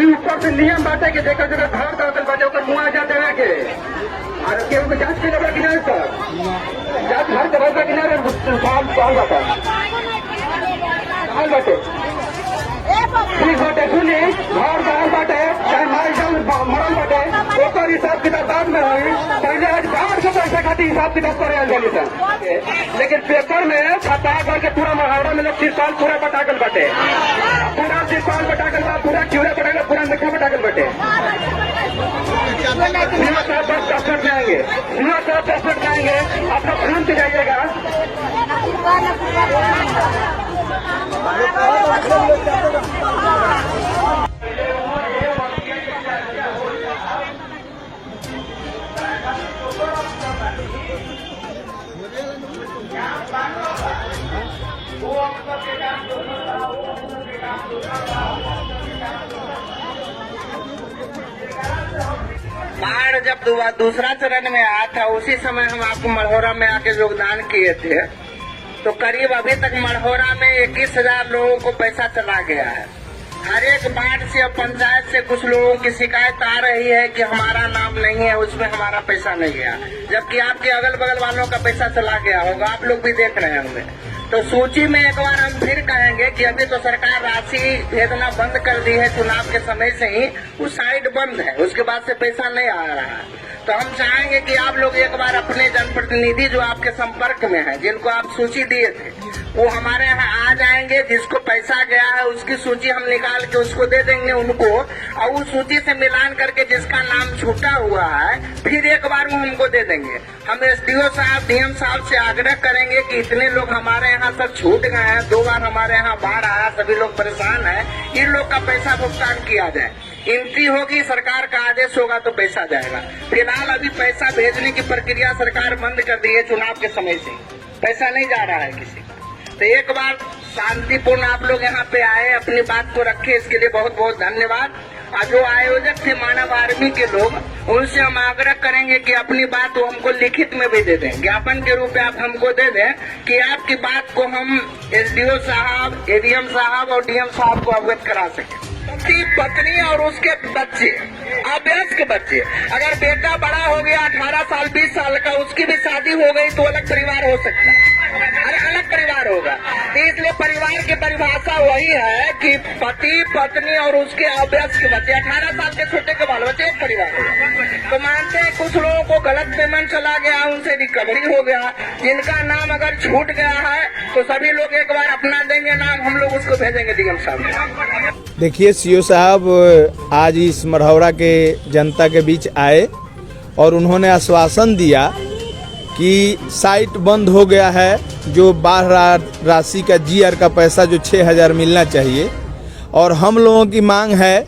ऊपर से नियम बाटे कि जेकर जगह घर दखल बाटे ओकर मुआवजा देवे के और केहू के जांच के लेबर कि नहीं सर जांच घर के बाटे कि नहीं साल बाटे ठीक बाटे सुनी घर दाल बाटे चाहे मारी जान मरल बाटे ओकर हिसाब किताब बाद में हुई पहले आज बाहर से पैसा खातिर हिसाब किताब करे आल गई सर लेकिन पेपर में छपा करके पूरा मुहावरा में लोग 30 साल पूरा पटाकल बाटे पूरा 30 साल पटाकल बा पूरा क्यूरा पटाकल पूरा मिठा पटाकल बाटे सीमा साहब बस 10 मिनट में आएंगे सीमा साहब 10 मिनट में आएंगे आप लोग तुरंत जाइएगा बाढ़ जब दूसरा चरण में आया था उसी समय हम आपको मढ़ौरा में आके योगदान किए थे तो करीब अभी तक मढ़ौरा में 21,000 लोगों को पैसा चला गया है। हर एक वार्ड से और पंचायत से कुछ लोगों की शिकायत आ रही है कि हमारा नाम नहीं है उसमें हमारा पैसा नहीं गया, जबकि आपके अगल बगल वालों का पैसा चला गया होगा, आप लोग भी देख रहे होंगे। तो सूची में एक बार हम फिर कहेंगे कि अभी तो सरकार राशि भेजना बंद कर दी है, चुनाव के समय से ही वो साइड बंद है, उसके बाद से पैसा नहीं आ रहा है। तो हम चाहेंगे कि आप लोग एक बार अपने जनप्रतिनिधि जो आपके संपर्क में है, जिनको आप सूची दिए थे, वो हमारे यहाँ आ जाएंगे, जिसको पैसा गया है उसकी सूची हम निकाल के उसको दे देंगे उनको, और उस सूची से मिलान करके जिसका नाम छूटा हुआ है फिर एक बार वो हमको दे देंगे। हम SDO साहब DM साहब से आग्रह करेंगे कि इतने लोग हमारे यहाँ सब छूट गए हैं, 2 बार हमारे यहाँ बाढ़ आया, सभी लोग परेशान हैं, इन लोग का पैसा भुगतान किया जाए। एंट्री होगी, सरकार का आदेश होगा तो पैसा जाएगा। फिलहाल अभी पैसा भेजने की प्रक्रिया सरकार बंद कर दी है, चुनाव के समय से पैसा नहीं जा रहा है किसी का। तो एक बार शांतिपूर्ण आप लोग यहाँ पे आए, अपनी बात को रखे, इसके लिए बहुत बहुत धन्यवाद। और जो आयोजक थे मानव आर्मी के लोग, उनसे हम आग्रह करेंगे कि अपनी बात वो हमको लिखित में भी दे दें, ज्ञापन के रूप में आप हमको दे दें कि आपकी बात को हम SDO साहब, ADM साहब और DM साहब को अवगत करा सकें। पत्नी और उसके बच्चे, अभ्यस्त के बच्चे, अगर बेटा बड़ा हो गया 18 साल 20 साल का, उसकी भी शादी हो गई तो अलग परिवार हो सकता है, अरे अलग परिवार होगा। तो इसलिए परिवार की परिभाषा वही है कि पति पत्नी और उसके अभ्यस्त के बच्चे, 18 साल के छोटे के बाल बच्चे, एक परिवार होगा। तो मानते हैं कुछ लोगों को गलत पेमेंट चला गया, उनसे रिकवरी हो गया, जिनका नाम अगर छूट गया है तो सभी लोग एक बार अपना देंगे नाम, हम लोग उसको भेजेंगे DM साहब। देखिए CO साहब आज इस मढ़ौरा के जनता के बीच आए और उन्होंने आश्वासन दिया कि साइट बंद हो गया है, जो बाढ़ राशि का GR का पैसा जो 6,000 मिलना चाहिए, और हम लोगों की मांग है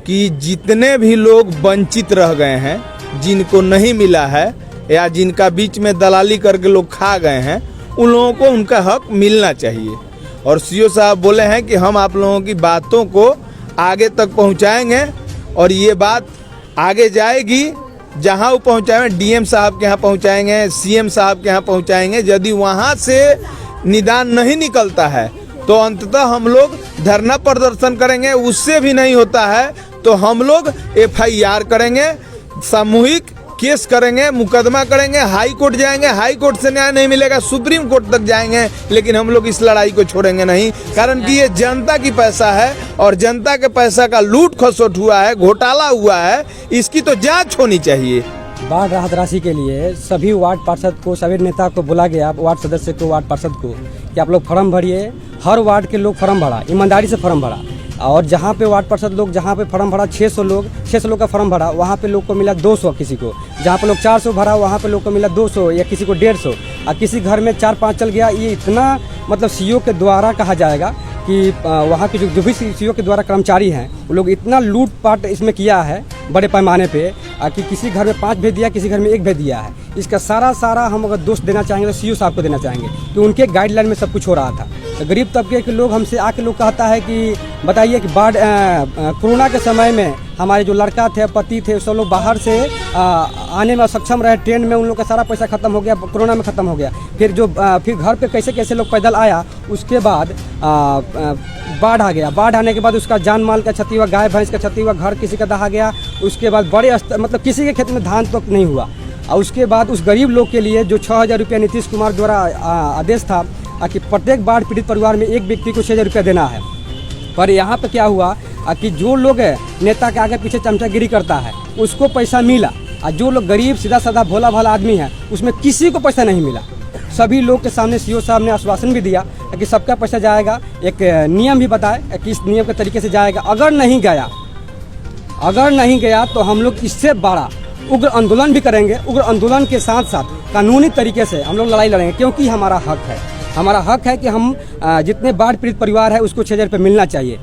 कि जितने भी लोग वंचित रह गए हैं, जिनको नहीं मिला है या जिनका बीच में दलाली करके लोग खा गए हैं, उन लोगों को उनका हक मिलना चाहिए। और CO साहब बोले हैं कि हम आप लोगों की बातों को आगे तक पहुंचाएंगे और ये बात आगे जाएगी, जहां वो पहुंचाएंगे DM साहब के यहाँ पहुंचाएंगे, CM साहब के यहाँ पहुंचाएंगे। यदि वहां से निदान नहीं निकलता है तो अंततः हम लोग धरना प्रदर्शन करेंगे, उससे भी नहीं होता है तो हम लोग FIR करेंगे, सामूहिक केस करेंगे, मुकदमा करेंगे, हाई कोर्ट जाएंगे, हाई कोर्ट से न्याय नहीं मिलेगा सुप्रीम कोर्ट तक जाएंगे, लेकिन हम लोग इस लड़ाई को छोड़ेंगे नहीं। कारण कि ये जनता की पैसा है और जनता के पैसा का लूट खसोट हुआ है, घोटाला हुआ है, इसकी तो जांच होनी चाहिए। बाढ़ राहत राशि के लिए सभी वार्ड पार्षद को, सभी नेता को बोला गया, वार्ड सदस्य को, वार्ड पार्षद को, कि आप लोग फॉर्म भरिए। हर वार्ड के लोग फॉर्म भरा, ईमानदारी से फॉर्म भरा, और जहाँ पे वार्ड पार्षद लोग जहाँ पे फॉर्म भरा 600 लोग का फॉर्म भरा, वहाँ पे लोग को मिला 200, किसी को जहाँ पे लोग 400 भरा वहाँ पे लोग को मिला 200 या किसी को 150, और किसी घर में 4-5 चल गया। ये इतना मतलब CO के द्वारा कहा जाएगा कि वहाँ के जो भी CO के द्वारा कर्मचारी हैं वो लोग इतना लूटपाट इसमें किया है बड़े पैमाने पे कि किसी घर में 5 भेज दिया, किसी घर में 1 भेज दिया है। इसका सारा हम अगर दोष देना चाहेंगे तो CO साहब को देना चाहेंगे कि उनके गाइडलाइन में सब कुछ हो रहा था। गरीब तबके के लोग हमसे आके लोग कहता है कि बताइए कि बाढ़ कोरोना के समय में हमारे जो लड़का थे, पति थे, सब लोग बाहर से आने में सक्षम रहे, ट्रेन में उन लोग का सारा पैसा खत्म हो गया, कोरोना में खत्म हो गया। फिर घर पे कैसे कैसे लोग पैदल आया, उसके बाद बाढ़ आ गया। बाढ़ आने के बाद उसका जान माल का क्षति हुआ, गाय भैंस का क्षति हुआ, घर किसी का दहा गया। उसके बाद बड़े मतलब किसी के खेत में धान तक नहीं हुआ। और उसके बाद उस गरीब लोग के लिए जो 6,000 रुपया नीतीश कुमार द्वारा आदेश था कि प्रत्येक बाढ़ पीड़ित परिवार में एक व्यक्ति को 6,000 रुपया देना है। पर यहाँ पे क्या हुआ कि जो लोग नेता के आगे पीछे चमचागिरी करता है उसको पैसा मिला, और जो लोग गरीब सीधा साधा भोला भाला आदमी है उसमें किसी को पैसा नहीं मिला। सभी लोग के सामने सीओ साहब ने आश्वासन भी दिया कि सबका पैसा जाएगा, एक नियम भी बताए कि इस नियम के तरीके से जाएगा। अगर नहीं गया तो हम लोग इससे बड़ा उग्र आंदोलन भी करेंगे। उग्र आंदोलन के साथ साथ कानूनी तरीके से हम लोग लड़ाई लड़ेंगे, क्योंकि हमारा हक है कि हम जितने बाढ़ पीड़ित परिवार है उसको 6,000 रुपये मिलना चाहिए।